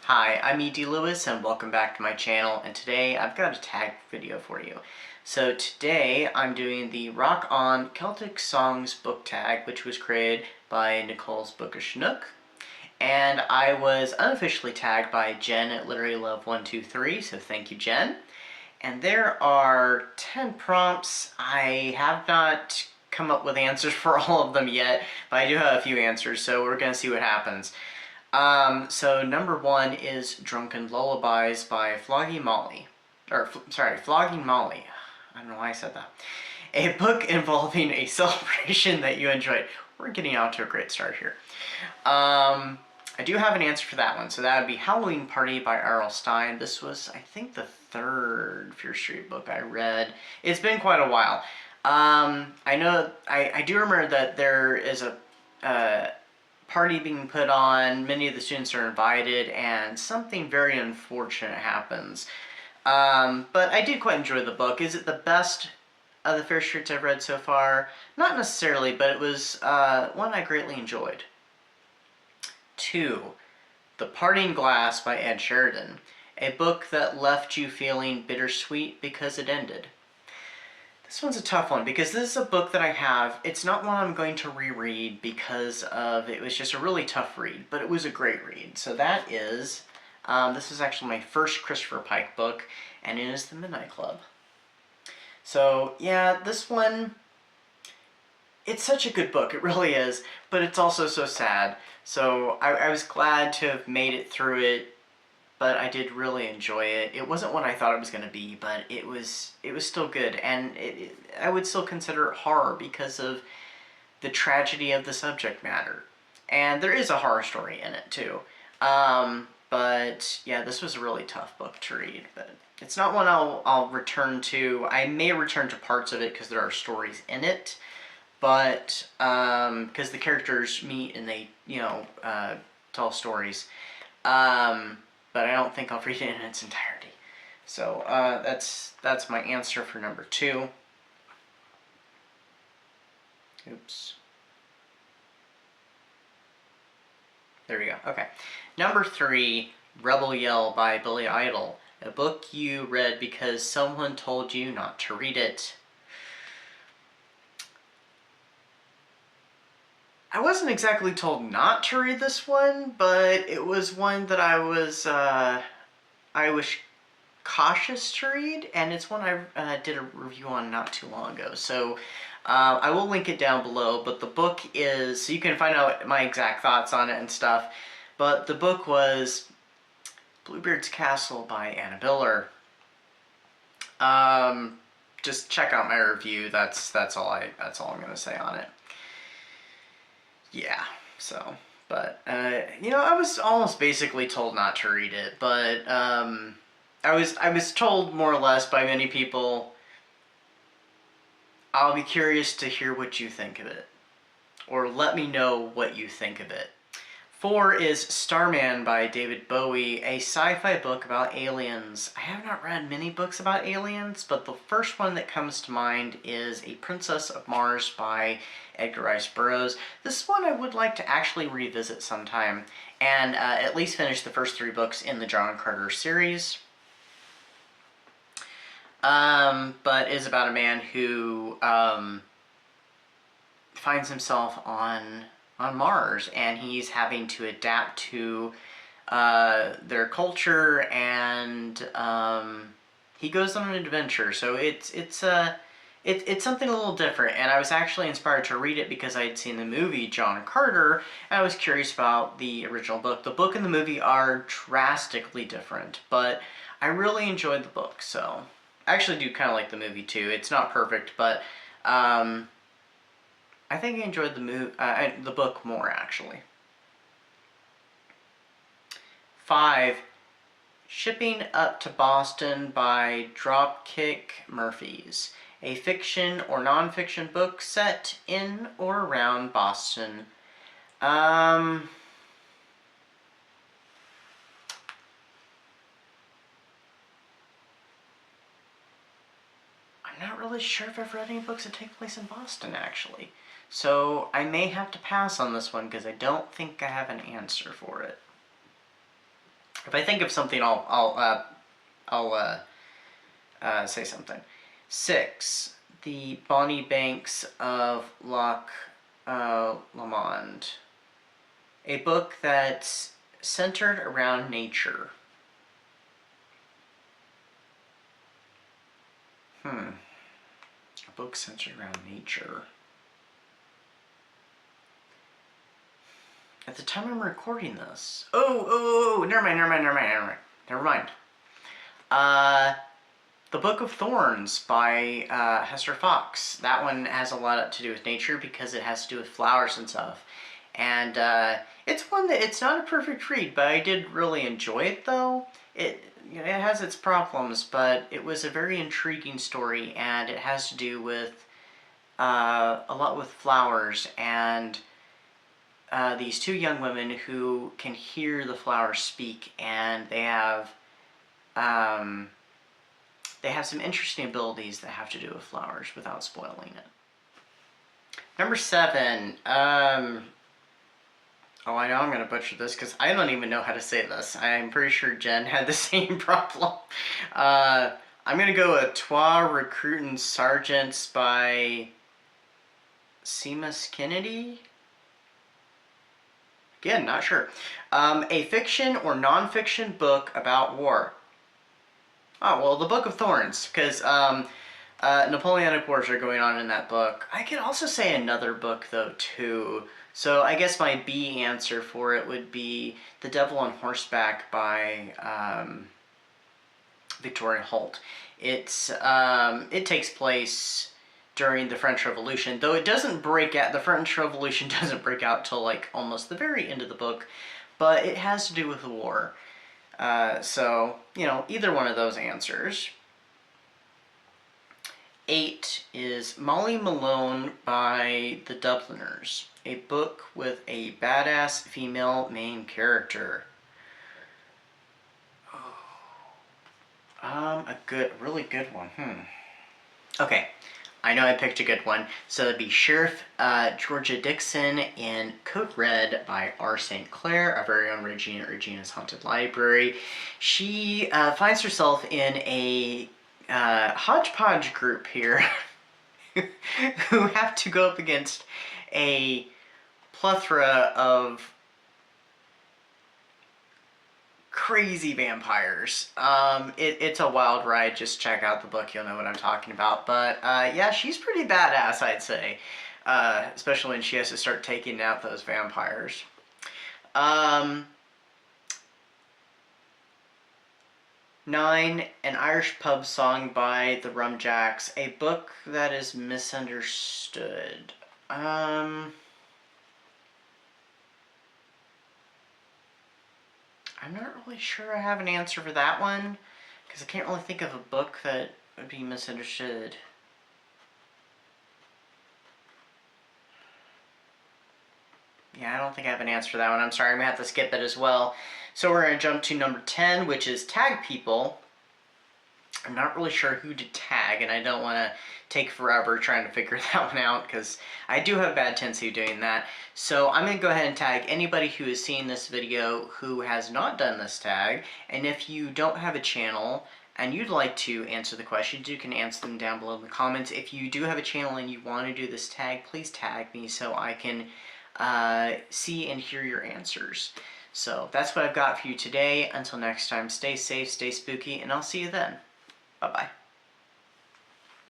Hi, I'm E.D. Lewis and welcome back to my channel, and today I've got a tag video for you. So today I'm doing the Rock On Celtic Songs book tag, which was created by Nicole's Bookish Nook. And I was unofficially tagged by Jen at Literary Love 123, so thank you, Jen. And there are 10 prompts. I have not come up with answers for all of them yet, but I do have a few answers, so we're going to see what happens. So number one is Drunken Lullabies by Flogging Molly. Flogging Molly. I don't know why I said that. A book involving a celebration that you enjoyed. We're getting out to a great start here. I do have an answer for that one. So that would be Halloween Party by R.L. Stine. This was, I think, the third Fear Street book I read. It's been quite a while. I do remember that there is a party being put on, many of the students are invited, and something very unfortunate happens. But I did quite enjoy the book. Is it the best of the Fair Streets I've read so far? Not necessarily, but it was one I greatly enjoyed. 2. The Parting Glass by Ed Sheeran, a book that left you feeling bittersweet because it ended. This one's a tough one because this is a book that I have. It's not one I'm going to reread because it was just a really tough read, but it was a great read. So that is, this is actually my first Christopher Pike book, and it is The Midnight Club. So yeah, this one, it's such a good book, it really is, but it's also so sad. So I was glad to have made it through it, but I did really enjoy it. It wasn't what I thought it was going to be, but it was still good, and I would still consider it horror because of the tragedy of the subject matter. And there is a horror story in it too. But yeah, this was a really tough book to read, but it's not one I'll return to. I may return to parts of it because there are stories in it, but because the characters meet and they, tell stories. But I don't think I'll read it in its entirety. So that's my answer for number 2. Oops. There we go. Okay. Number 3, Rebel Yell by Billy Idol, a book you read because someone told you not to read it. I wasn't exactly told not to read this one, but it was one that I was cautious to read, and it's one I did a review on not too long ago. So I will link it down below, but the book is, so you can find out my exact thoughts on it and stuff, but the book was Bluebeard's Castle by Anna Biller. Just check out my review. That's all I'm going to say on it. Yeah, so, but, I was almost basically told not to read it, but, I was told more or less by many people, I'll be curious to hear what you think of it, or let me know what you think of it. 4 is Starman by David Bowie, a sci-fi book about aliens. I have not read many books about aliens, but the first one that comes to mind is A Princess of Mars by Edgar Rice Burroughs. This one I would like to actually revisit sometime, and at least finish the first 3 books in the John Carter series. But is about a man who finds himself on Mars, and he's having to adapt to their culture, and he goes on an adventure. So it's something a little different, and I was actually inspired to read it because I had seen the movie John Carter, and I was curious about the original book. The book and the movie are drastically different, but I really enjoyed the book, so I actually do kind of like the movie too. It's not perfect, but I think I enjoyed the book more, actually. 5, Shipping Up to Boston by Dropkick Murphys, a fiction or nonfiction book set in or around Boston. I'm not really sure if I've read any books that take place in Boston, actually. So I may have to pass on this one because I don't think I have an answer for it. If I think of something, I'll say something. 6. The Bonnie Banks of Loch Lomond. A book that's centered around nature. A book centered around nature. At the time I'm recording this. Never mind. The Book of Thorns by Hester Fox. That one has a lot to do with nature because it has to do with flowers and stuff. And it's one that, it's not a perfect read, but I did really enjoy it though. It has its problems, but it was a very intriguing story, and it has to do with a lot with flowers and these two young women who can hear the flowers speak, and they have some interesting abilities that have to do with flowers without spoiling it. Number 7. Oh, I know I'm going to butcher this because I don't even know how to say this. I'm pretty sure Jen had the same problem. I'm going to go with Twa Recruitin Sergeants by Seamus Kennedy? Again, not sure. A fiction or nonfiction book about war. Oh, well, the Book of Thorns, because Napoleonic Wars are going on in that book. I could also say another book, though, too. So I guess my B answer for it would be The Devil on Horseback by Victoria Holt. It takes place during the French Revolution, though it doesn't break out, the French Revolution doesn't break out till like almost the very end of the book, but it has to do with the war. So, either one of those answers. 8 is Molly Malone by the Dubliners, a book with a badass female main character. Really good one. Okay, I know I picked a good one. So it'd be Sheriff Georgia Dixon in Code Red by R. St. Clair, our very own Regina at Regina's Haunted Library. She finds herself in a hodgepodge group here who have to go up against a plethora of crazy vampires. It's a wild ride. Just check out the book, you'll know what I'm talking about. But yeah, she's pretty badass, I'd say. Especially when she has to start taking out those vampires. 9, An Irish Pub Song by the Rumjacks, a book that is misunderstood. I'm not really sure I have an answer for that one, because I can't really think of a book that would be misunderstood. Yeah, I don't think I have an answer for that one. I'm sorry, I'm going to have to skip it as well. So we're going to jump to number 10, which is Tag People. I'm not really sure who to tag, and I don't want to take forever trying to figure that one out, because I do have a bad tendency of doing that. So I'm going to go ahead and tag anybody who is seeing this video who has not done this tag, and if you don't have a channel and you'd like to answer the questions, you can answer them down below in the comments. If you do have a channel and you want to do this tag, please tag me so I can see and hear your answers. So that's what I've got for you today. Until next time, stay safe, stay spooky, and I'll see you then. Bye-bye.